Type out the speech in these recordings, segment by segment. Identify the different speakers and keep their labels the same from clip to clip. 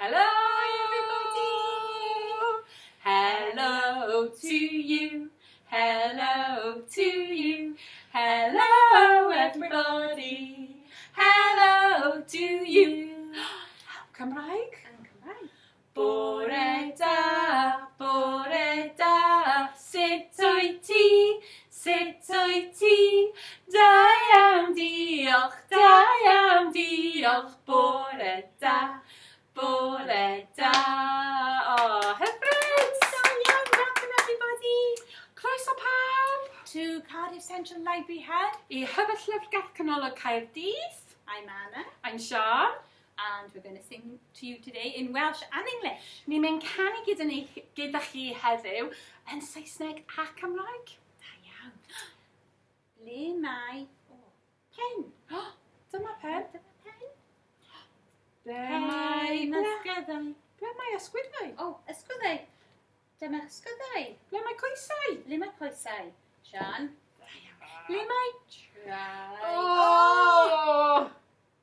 Speaker 1: Hello, everybody. Hello to you. Hello to you. Hello, everybody. Hello to you. Cymraeg. Bore da, sut wyt ti, sut wyt ti? Da iawn, diolch, bore da, bore da. Oh, hyfryd!
Speaker 2: So young, welcome everybody
Speaker 1: Croeso pawb
Speaker 2: to Cardiff Central Library Head.
Speaker 1: I Hyfryd Llyfrgell Canolog Caerdydd.
Speaker 2: I'm Anna
Speaker 1: I'm Sian.
Speaker 2: and we're going to sing to you today in Welsh and English.
Speaker 1: Ni'n mynd canu gyda chi heddiw yn Saesneg a Cymraeg.
Speaker 2: Da iawn. Ble mae pen?
Speaker 1: Dyma pen.
Speaker 2: Dyma pen.
Speaker 1: Ble
Speaker 2: ysgwyddau.
Speaker 1: Ble mae ysgwyddau?
Speaker 2: O, ysgwyddau. Dyma ysgwyddau.
Speaker 1: Ble mae coesau?
Speaker 2: Ble mae coesau? Sian. Ble mae traed?
Speaker 1: O!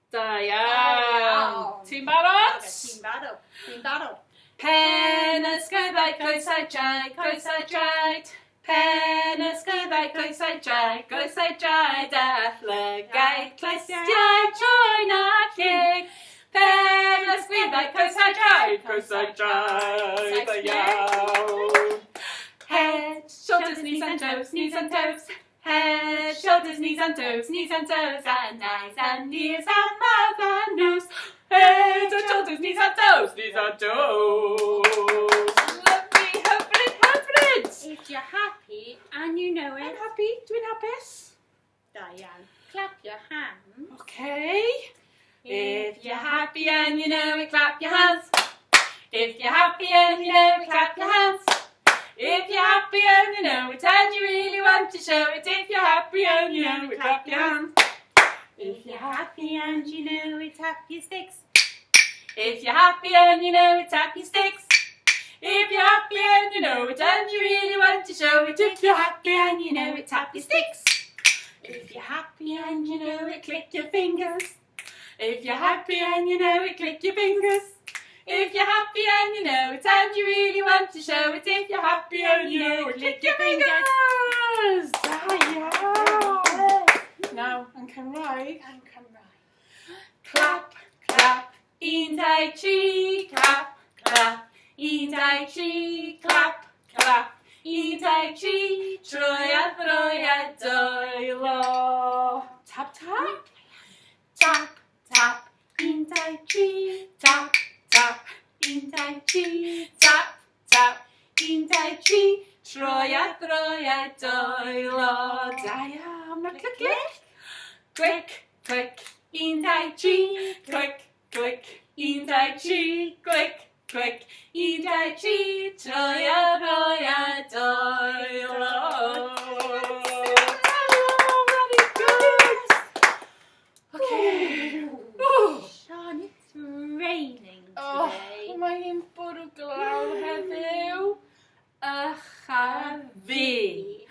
Speaker 1: Da iawn. Ti'n barod?
Speaker 2: Ti'n barod. Ti'n barod.
Speaker 1: Pen ysgwyddau, coesau traed, coesau traed. Pen ysgwyddau, coesau traed, coesau traed. A llygau, clystiau, troen a llyg. Pen ysgwyddau, coesau traed, coesau traed. Da iawn. Head, shoulders, knees and toes, knees and toes. Head, shoulders, knees and toes, knees and toes. And eyes and ears and mouth and nose. Head and shoulders, knees and toes, knees and toes. Lovely, hyfryd, hyfryd.
Speaker 2: If you're happy and you know
Speaker 1: I'm
Speaker 2: it,
Speaker 1: happy, dwi'n hapus.
Speaker 2: da iawn. Clap your hands.
Speaker 1: Okay. If you're happy and you know it, clap your hands. If you're happy and you know it, clap your hands. If you're happy and you know it, and you really want to show it. If you're happy and you know it, clap your hands.
Speaker 2: If you're happy and you know it, tap your sticks.
Speaker 1: If you're happy and you know it, tap your sticks. If you're happy and you know it, and you really want to show it. If you're happy and you know it, tap your sticks. If you're happy and you know it, click your fingers. If you're happy and you know it, click your fingers. If you're happy and you know it, and you really want to show it. If you're happy and you know it, click your fingers. Da iawn. Now, yn Cymraeg.
Speaker 2: And come right.
Speaker 1: Clap, clap, un, dau, tri, clap, clap. Un, dau, tri, clap, clap. Un, dau, tri, troi a throi a dwylo. Tap, tap. Tap, tap. Un, dau, tri, tap, tap. Un, dau, tri, tap, tap. Un, dau, tri, troi a throi a dwylo. Da iawn. Now click, click. Click, click. Un, dau, tri, click, click. Un, dau, tri, click, click. Un, dau, tri, troi a throi a dwylo. Very good. Okay. Ooh.
Speaker 2: Sean, it's raining
Speaker 1: Oh,
Speaker 2: today.
Speaker 1: mae'n bwrw glaw heddiw. Ycha fi.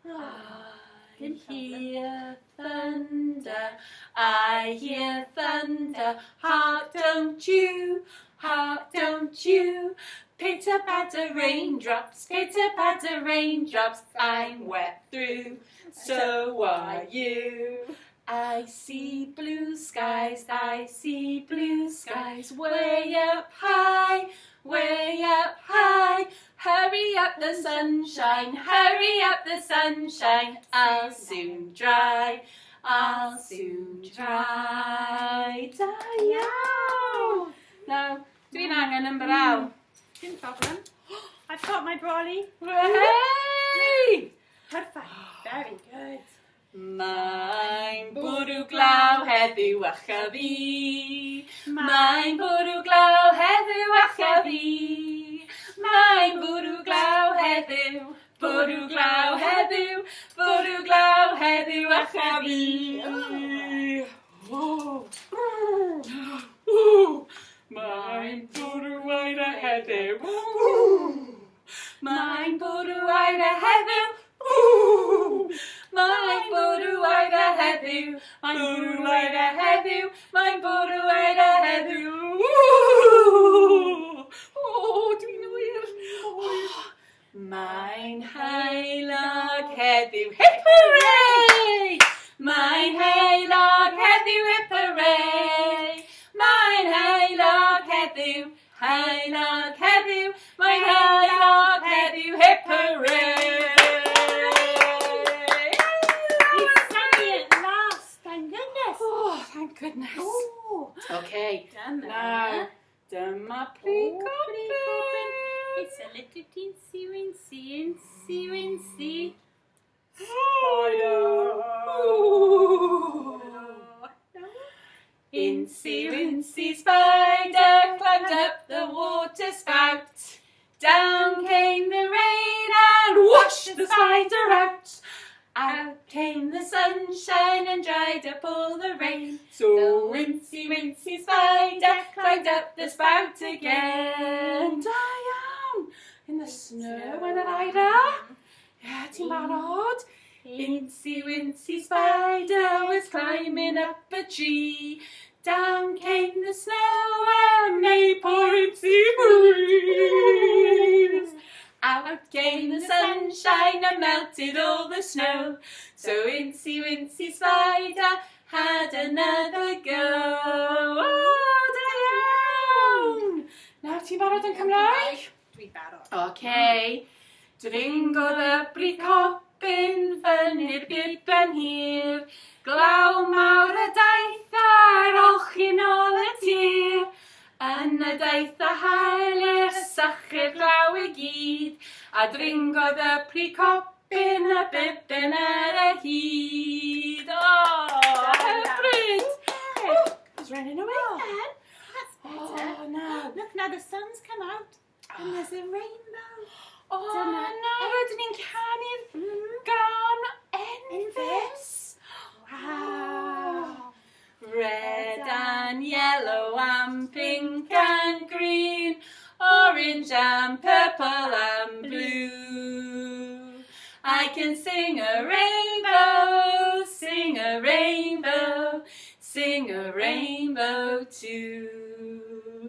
Speaker 1: I can hear thunder, I hear thunder. Heart, don't you, heart, don't you. Pitter patter raindrops, pitter patter raindrops. I'm wet through, so are you. I see blue skies, I see blue skies. Way up high, way up high. Hurry up the sunshine, hurry up the sunshine. I'll soon dry, I'll soon dry. Da iawn. Now, dwi'n angen yn braw.
Speaker 2: No problem. I've got my brolly.
Speaker 1: Hey!
Speaker 2: Perfect. Very good.
Speaker 1: Mae'n bwrw glaw heddiw acha fi. Mae'n bwrw glaw heddiw acha fi. Mae'n bwrw glaw heddiw, bwrw glaw heddiw, bwrw glaw heddiw acha fi. Mae'n bwrw aira heddiw. Mae'n bwrw aira heddiw. Mae'n bwrw aira heddiw. Mae'n bwrw aira heddiw. Mae'n bwrw aira heddiw. Heulog heddiw, mae'n heulog heddiw, hip hooray!
Speaker 2: You sang it last, thank goodness.
Speaker 1: Oh, thank goodness.
Speaker 2: Oh,
Speaker 1: Okay,
Speaker 2: dyma.
Speaker 1: now, dyma prig gobyn.
Speaker 2: It's a little teensy wincy.
Speaker 1: Spider. Ooh. Incy wincy spider climbed up the water spout. Down came the rain and washed the spider out. Out came the sunshine and dried up all the rain. So wincy wincy spider climbed up the spout again. Diane, in the snow and the lighter. Yeah, ti'n barod? Incy wincy spider was climbing up a tree. Down came the snow and made poor Incy freeze. Out came the sunshine and melted all the snow. So Incy wincy spider had another go. Oh, Diane! Nawr ti'n barod yn Cymraeg?
Speaker 2: Dwi'n barod.
Speaker 1: Okay. Dringodd y bricopyn fyny'r biben hir. Glaw mawr y daeth a'r olchyn ôl y tir. Yn y daeth a hael sychu'r glaw I gyd. A dringodd y bricopyn y biben ar y hyd. Oh, hyfryd! Oh, it's raining away then.
Speaker 2: That's better.
Speaker 1: Oh, no.
Speaker 2: Look, now the sun's come out and there's a rainbow.
Speaker 1: Oh,
Speaker 2: Dyma.
Speaker 1: no, rydyn ni'n canu'r gan enfys.
Speaker 2: Wow.
Speaker 1: Red and yellow and pink and green, orange and purple and blue. I can sing a rainbow, sing a rainbow, sing a rainbow too.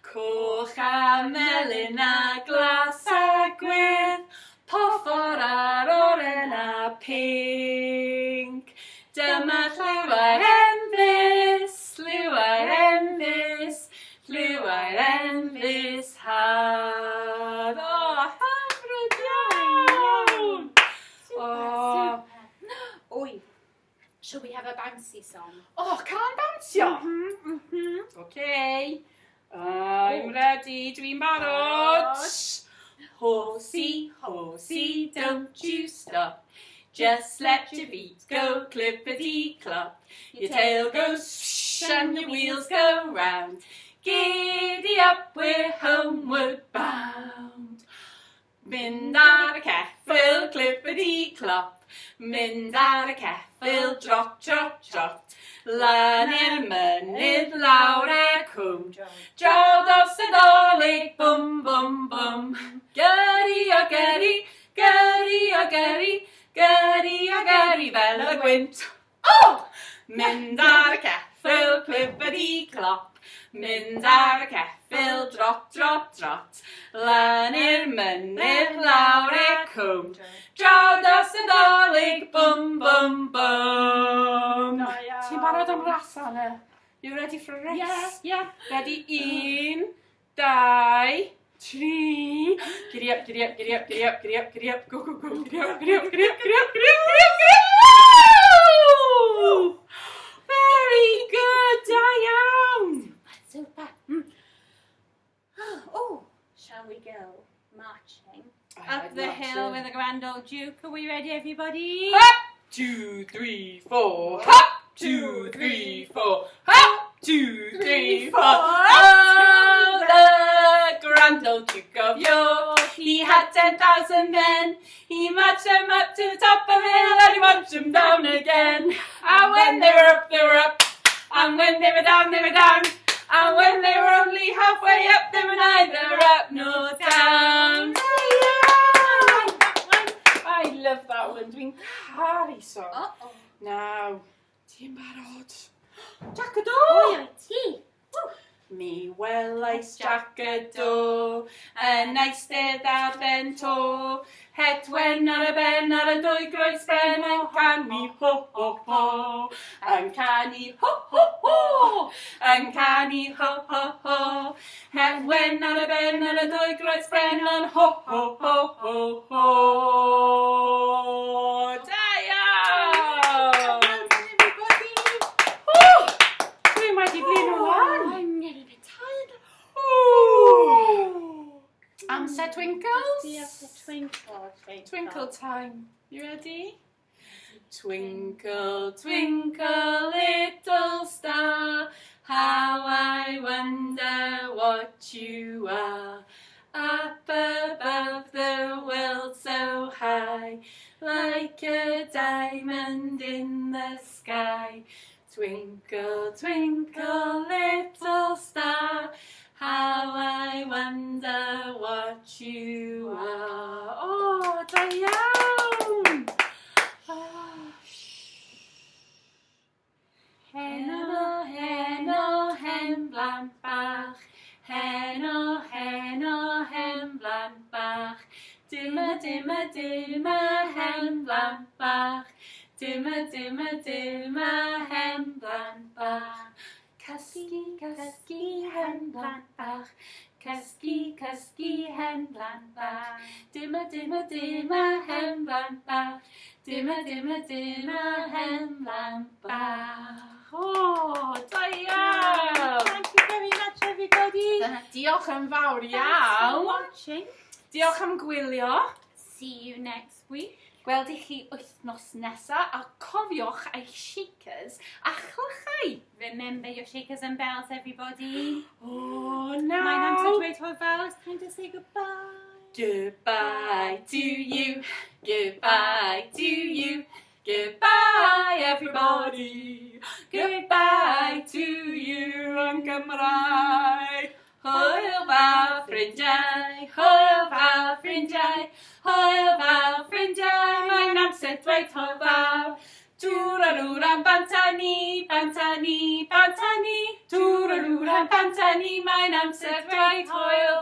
Speaker 1: Coch a melyn a glas a gwyrdd, poffor a'r oren a pink. Dyma llywau'r enfys, llywau'r enfys, llywau'r enfys had. Oh, hyfryd iawn! Oh.
Speaker 2: Oi. Shall we have a bouncy song?
Speaker 1: Oh, can bounsio? Okay. I'm ready, dwi'n barod. Horsey, horsey, don't you stop. Just let your feet go clippity-clop. Your tail goes swish and your wheels go round. Giddy up, we're homeward bound. Mynd ar y ceffyl, clippity-clop. Mynd ar y ceffyl, trot, trot, trot. Lan i'r mynydd, lawr e cwm. Draw dos y dolig, bwm, bwm, bwm. Gyrri o gyrri, gyrri o gyrri, gyrri o gyrri fel y gwynt. Oh! Mynd ar y ceffyl, clippity-clop. Mynd ar y ceffyl, drot, drot, drot. Lan i'r mynydd, lawr e cwm. Draw dos y dolig, bwm, bwm, bwm. Ti'n barod am rasa yna? You ready for a race?
Speaker 2: Yeah.
Speaker 1: Ready? 1, 2, 3. Giddy up, giddy up, giddy up, giddy up, giddy up, giddy up. Go, go, go. Giddy up, giddy up, giddy up, giddy up, giddy up, giddy up, giddy up. Woo! Very good, Diane.
Speaker 2: Super. Oh, shall we go marching up the hill with the grand old Duke? Are we ready, everybody?
Speaker 1: Hop, 2, 3, 4. Hop, 2, 3, 4. Hop, 2, 3, 4. Oh, the grand old Duke of York. He had 10,000 men. He marched them up to the top of the hill and he marched them down again. And when they were up, they were up. And when they were down, they were down. And when they were only halfway up, they were neither up nor down. I love that one. Dwi'n caru song.
Speaker 2: Uh-oh.
Speaker 1: Now, ti'n barod? Jack a
Speaker 2: Oh,
Speaker 1: Do!
Speaker 2: tea.
Speaker 1: Mi welais Jack a Do, yn eistedd ar ben to. Hedwen ar y ben ar y dwy groes ben yn canu ho ho ho. Yn canu ho ho ho. Yn canu ho ho ho. Het wen ar y ben ar y dwy groes brennan. Ho, ho, ho, ho, ho. Da iawn!
Speaker 2: Everybody.
Speaker 1: Dwi wedi blin o wan.
Speaker 2: I'm getting a bit tired.
Speaker 1: Amser twinkles.
Speaker 2: Diolch y twinkle.
Speaker 1: Twinkle time. You ready? Twinkle, twinkle, little star, how I wonder what you are. Up above the world so high, like a diamond in the sky. Twinkle, twinkle, little star, how I wonder what you are. Oh, da iawn! Heno, heno, hen blant bach. Heno, heno, hen blant bach. Dimmer, dimmer, dimmer, hen blant bach. Dimmer, dimmer, dimmer, hen blant bach. Cysgu, cysgu, hen blant bach. Cysgu, cysgu, hen blant bach. Dimmer, dimmer, dimmer, hen blant bach. Dimmer, dimmer, dimmer, hen blant bach. Oh, da iawn!
Speaker 2: Thank you very much, everybody.
Speaker 1: Diolch yn fawr
Speaker 2: Thanks for
Speaker 1: iawn.
Speaker 2: watching.
Speaker 1: Diolch am gwylio.
Speaker 2: See you next week.
Speaker 1: Gweld i chi wythnos nesa a cofiwch eich shakers a chlachau.
Speaker 2: Remember your shakers and bells, everybody.
Speaker 1: Oh,
Speaker 2: Mae'n amser dweud hwyl. It's time to say goodbye.
Speaker 1: Goodbye to you. Goodbye to you. Goodbye, everybody. Goodbye to you yn Gymraeg. Hwyl fawr ffrindiau, hwyl fawr ffrindiau, hwyl fawr ffrindiau, mae'n amser dweud hwyl fawr. Twrarwran bantani, bantani, bantani, twrarwran bantani, mae'n amser dweud hwyl